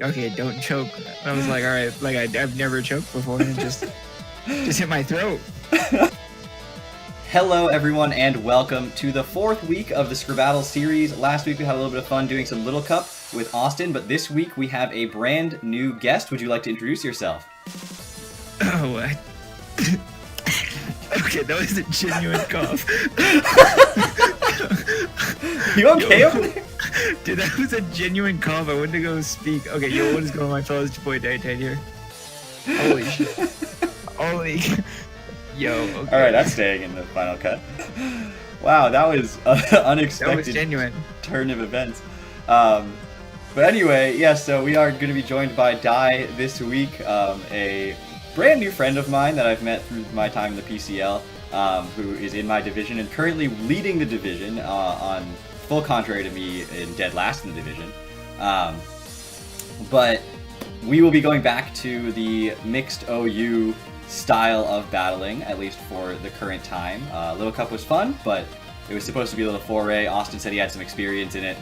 okay, don't choke. And I was like, all right, like I've never choked before, and it just hit my throat. Hello, everyone, and welcome to the fourth week of the Scrabbattle series. Last week we had a little bit of fun doing some Little Cup with Austin, but this week we have a brand new guest. Would you like to introduce yourself? Oh, okay, that was a genuine cough. You okay over there? Dude, that was a genuine cough. I went to go speak. Okay, yo, what is going on, my fellas? It's your boy Dyeittight here. Holy shit. Holy. Yo, okay. Alright, that's staying in the final cut. Wow, that was unexpected. That was genuine. Turn of events. But anyway, yeah, so we are going to be joined by Dye this week, a brand new friend of mine that I've met through my time in the PCL, who is in my division and currently leading the division on full contrary to me in dead last in the division. But we will be going back to the mixed OU style of battling, at least for the current time. Little Cup was fun, but it was supposed to be a little foray. Austin said he had some experience in it,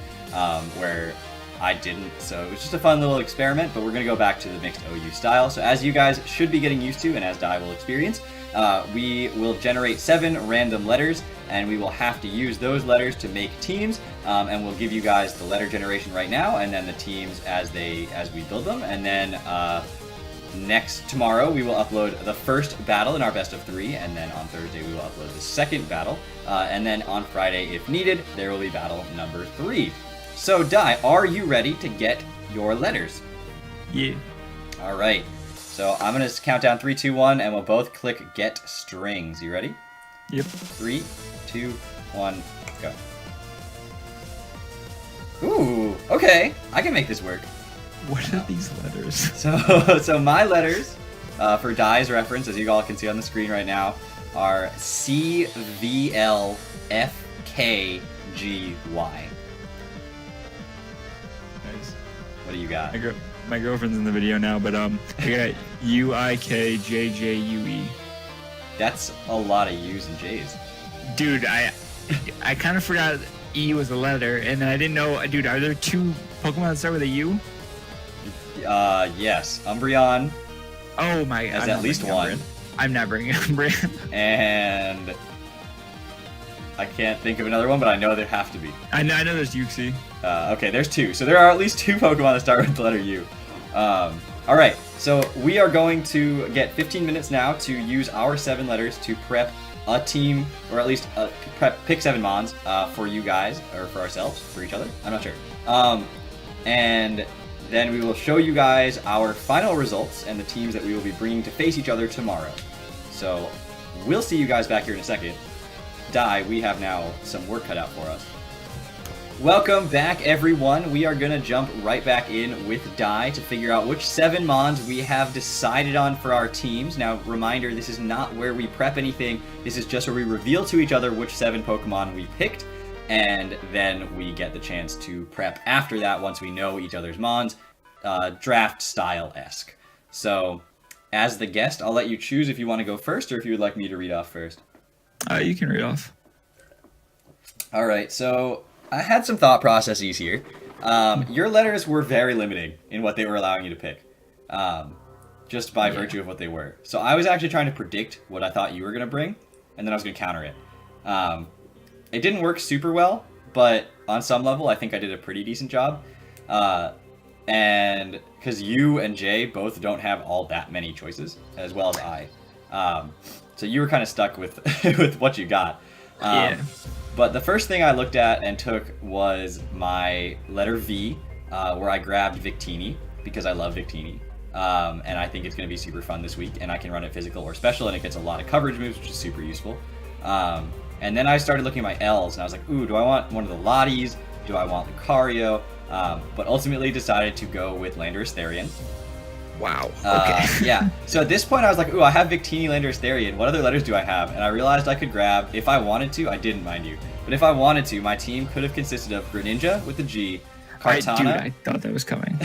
where I didn't, so it was just a fun little experiment, but we're going to go back to the mixed OU style. So as you guys should be getting used to, and as Dye will experience, we will generate 7 random letters, and we will have to use those letters to make teams, and we'll give you guys the letter generation right now, and then the teams as we build them, and then tomorrow we will upload the first battle in our best of 3, and then on Thursday we will upload the second battle, and then on Friday, if needed, there will be battle number 3. So Dye, are you ready to get your letters? Yeah. All right. So I'm gonna count down 3, 2, 1, and we'll both click Get Strings. You ready? Yep. 3, 2, 1, go. Ooh, okay. I can make this work. What are these letters? So my letters, for Dye's reference, as you all can see on the screen right now, are C, V, L, F, K, G, Y. Nice. What do you got? My girlfriend's in the video now, but I got UIKJJUE. That's a lot of U's and J's. Dude, I kind of forgot E was a letter, and then I didn't know. Dude, are there 2 Pokemon that start with a U? Yes. Umbreon. Oh my! Has at least one. I'm not bringing Umbreon. And I can't think of another one, but I know there have to be. I know there's Uxie. Okay, there's 2. So there are at least 2 Pokemon that start with the letter U. Alright, so we are going to get 15 minutes now to use our 7 letters to prep a team, or at least pick 7 Mons for you guys, or for ourselves, for each other. I'm not sure. And then we will show you guys our final results and the teams that we will be bringing to face each other tomorrow. So we'll see you guys back here in a second. Dye, we have now some work cut out for us. Welcome back, everyone. We are going to jump right back in with Dye to figure out which 7 Mons we have decided on for our teams. Now, reminder, this is not where we prep anything. This is just where we reveal to each other which 7 Pokemon we picked, and then we get the chance to prep after that once we know each other's Mons, draft style-esque. So, as the guest, I'll let you choose if you want to go first or if you would like me to read off first. You can read off. All right, so I had some thought processes here. Your letters were very limiting in what they were allowing you to pick, just by virtue of what they were. So I was actually trying to predict what I thought you were going to bring, and then I was going to counter it. It didn't work super well, but on some level, I think I did a pretty decent job. And because you and Jay both don't have all that many choices, as well as I. So you were kind of stuck with with what you got. Yeah. But the first thing I looked at and took was my letter V, where I grabbed Victini, because I love Victini. And I think it's going to be super fun this week, and I can run it physical or special, and it gets a lot of coverage moves, which is super useful. And then I started looking at my L's, and I was like, ooh, do I want one of the Lotties? Do I want Lucario? But ultimately decided to go with Landorus Therian. Wow. Okay. Yeah. So at this point, I was like, ooh, I have Victini, Landorus Therian. What other letters do I have? And I realized I could grab, if I wanted to, I didn't, mind you, but if I wanted to, my team could have consisted of Greninja with the G, Kartana. I thought that was coming.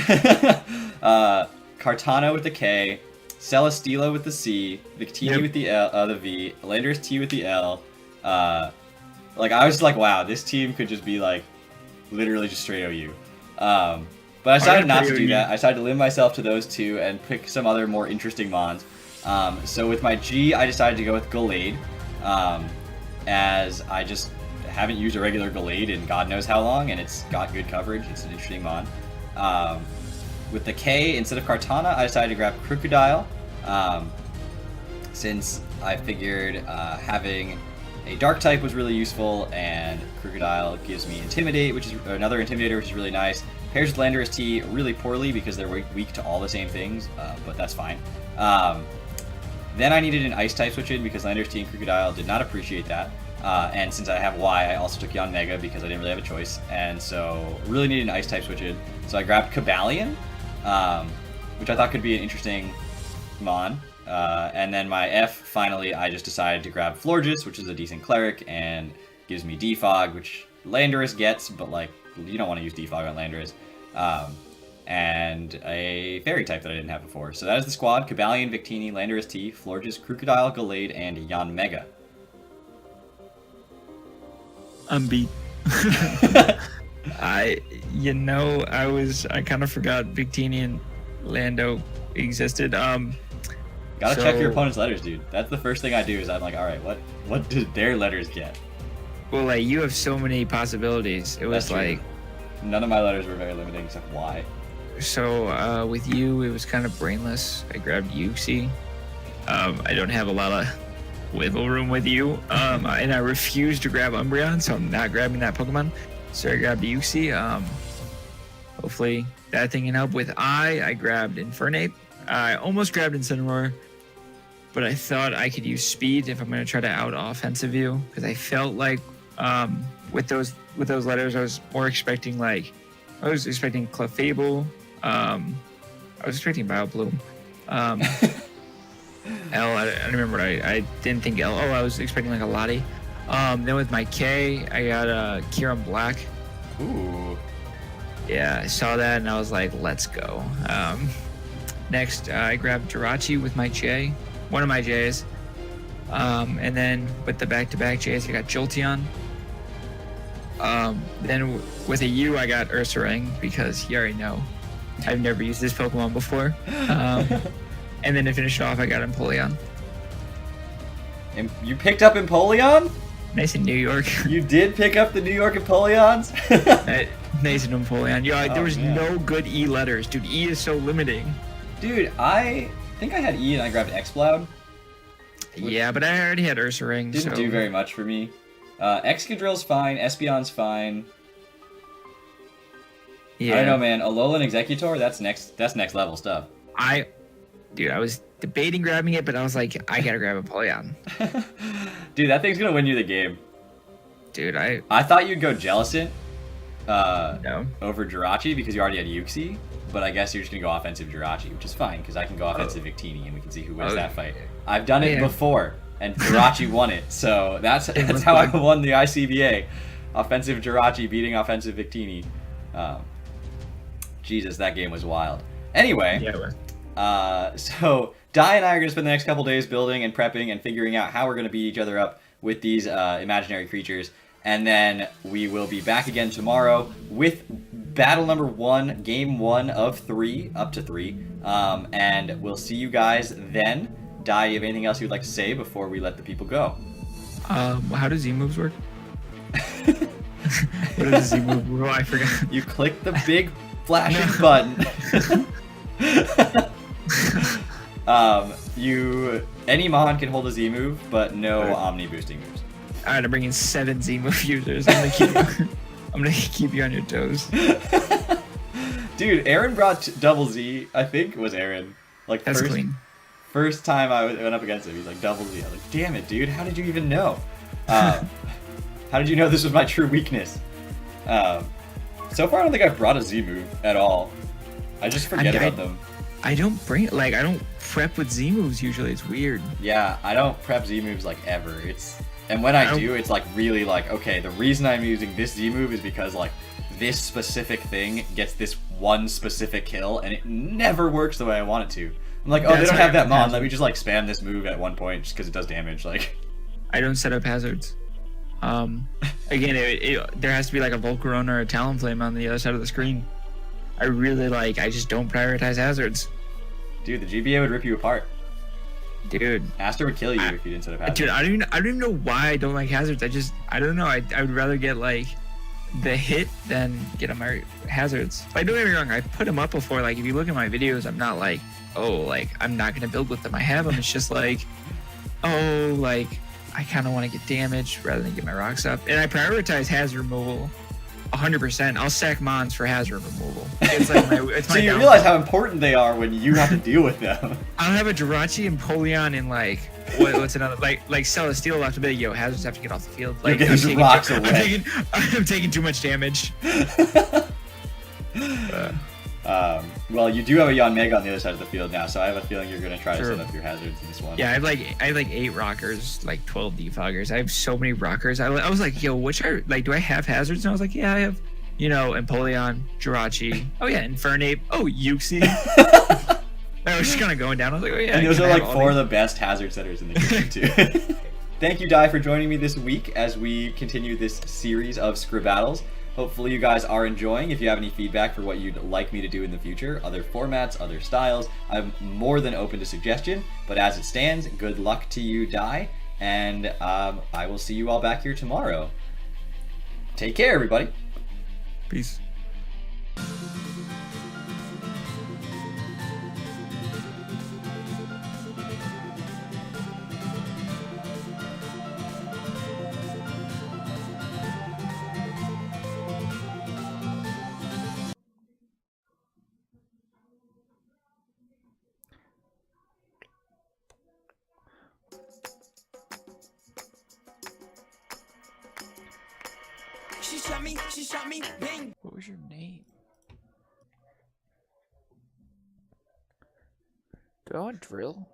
Kartana with the K, Celesteela with the C, Victini with the V, Landorus T with the L. Like, I was like, wow, this team could just be like literally just straight OU. But I decided that's not to pretty do OU. that. I decided to limit myself to those two and pick some other more interesting mons. So with my G, I decided to go with Gallade, as I just haven't used a regular Gallade in God knows how long, and it's got good coverage. It's an interesting mon. With the K, instead of Kartana, I decided to grab Crocodile, since I figured having a Dark type was really useful, and Crocodile gives me Intimidate, which is another Intimidator, which is really nice. Pairs with Landorus T really poorly because they're weak to all the same things, but that's fine. Then I needed an Ice type switch in because Landorus T and Crocodile did not appreciate that. And since I have Y, I also took Yon Mega because I didn't really have a choice. And so really needed an Ice type switch in. So I grabbed Cabalion, which I thought could be an interesting mon. And then my F, finally, I just decided to grab Florges, which is a decent cleric and gives me Defog, which Landorus gets, but like you don't want to use Defog on Landorus. And a fairy type that I didn't have before. So that is the squad: Cabalion, Victini, Landorus T, Florges, Crocodile, Gallade, and Yon Mega. I'm beat. I kind of forgot Victini and Lando existed. Gotta check your opponent's letters, dude. That's the first thing I do. Is I'm like, all right, what did their letters get? Well, like you have so many possibilities. It was like none of my letters were very limiting except Y. So with you, it was kind of brainless. I grabbed Yuxi. I don't have a lot of wiggle room with you, and I refused to grab Umbreon, so I'm not grabbing that Pokemon. So I grabbed Yuxi. Hopefully that thing can help. With I grabbed Infernape. I almost grabbed Incineroar, but I thought I could use Speed if I'm going to try to out-offensive you, because I felt like with those letters, I was expecting Clefable. I was expecting Biobloom. L, I don't remember what I didn't think L. Oh, I was expecting like a Lottie. Then with my K, I got Kyurem Black. Ooh. Yeah, I saw that and I was like, let's go. Next, I grabbed Jirachi with my J, one of my J's. And then with the back-to-back J's, I got Jolteon. Then with a U, I got Ursaring because you already know I've never used this Pokemon before. And then to finish it off, I got Empoleon. And you picked up Empoleon? Nice in New York. You did pick up the New York Empoleons? Nice in Empoleon. Yo, there was no good E letters. Dude, E is so limiting. Dude, I think I had E and I grabbed Exploud. Yeah, but I already had Ursaring. Didn't do very much for me. Excadrill's fine. Espeon's fine. Yeah. I don't know, man. Alolan Executor, that's next level stuff. Dude, I was debating grabbing it, but I was like, I gotta grab Empoleon. Dude, that thing's gonna win you the game. Dude, I thought you'd go Jellicent no. over Jirachi because you already had Yuxi, but I guess you're just gonna go offensive Jirachi, which is fine because I can go offensive Victini and we can see who wins that fight. I've done it before, and Jirachi won it, so that's how I won the ICBA. Offensive Jirachi beating offensive Victini. Jesus, that game was wild. Anyway, so Dye and I are going to spend the next couple days building and prepping and figuring out how we're going to beat each other up with these imaginary creatures. And then we will be back again tomorrow with battle number 1, game 1 of 3, up to 3. And we'll see you guys then. Dye, you have anything else you'd like to say before we let the people go? How do Z moves work? What does Z move? Oh, I forgot. You click the big flashing button. Any Mon can hold a Z move, but no Omni boosting moves. Alright, I'm bringing 7 Z move users. I'm gonna keep you on your toes. Dude, Aaron brought double Z. I think it was Aaron. Like that's clean. First time I went up against him, he's like double Z. I was like, damn it, dude. How did you even know? How did you know this was my true weakness? So far, I don't think I've brought a Z move at all. I just forget about them. I don't prep with Z moves usually. It's weird. Yeah, I don't prep Z moves like ever. And when I do, it's like really like, okay, the reason I'm using this Z move is because like this specific thing gets this one specific kill, and it never works the way I want it to. I'm like, oh, they don't have that Mon. Let me just like spam this move at one point just because it does damage. Like, I don't set up hazards. Again, there has to be like a Volcarona or a Talonflame on the other side of the screen. I really like. I just don't prioritize hazards. Dude, the GBA would rip you apart. Dude, Aster would kill you if you didn't set up hazards. dude, I don't even know why I don't like hazards. I don't know. I would rather get like the hit than get on my hazards. Like, don't get me wrong, I put them up before. Like, if you look at my videos, I'm not like, oh, like I'm not gonna build with them. I have them. It's just like, oh, like I kind of want to get damage rather than get my rocks up. And I prioritize hazard removal 100%. I'll sack mons for hazard removal. It's like it's So my you downfall. realize how important they are when you have to deal with them. I'll have a Jirachi and Polion and like what's another like Celestial left to be yo, hazards have to get off the field. Like You're getting rocks away. I'm taking too much damage. Well, you do have a Yanmega on the other side of the field now, so I have a feeling you're going to try to set up your hazards in this one. Yeah, I have like 8 rockers, like 12 defoggers. I have so many rockers. I was like, yo, which are like, do I have hazards? And I was like, yeah, I have, Empoleon, Jirachi. Oh yeah, Infernape. Oh, Yuxi. I was just kind of going down. I was like, oh yeah. And those are like 4 of the best hazard setters in the game too. Thank you, Dye, for joining me this week as we continue this series of Scrabbattles. Hopefully you guys are enjoying. If you have any feedback for what you'd like me to do in the future, other formats, other styles, I'm more than open to suggestion. But as it stands, good luck to you, Dye, and I will see you all back here tomorrow. Take care, everybody. Peace. She shot me, bang. What was your name? Do I want drill?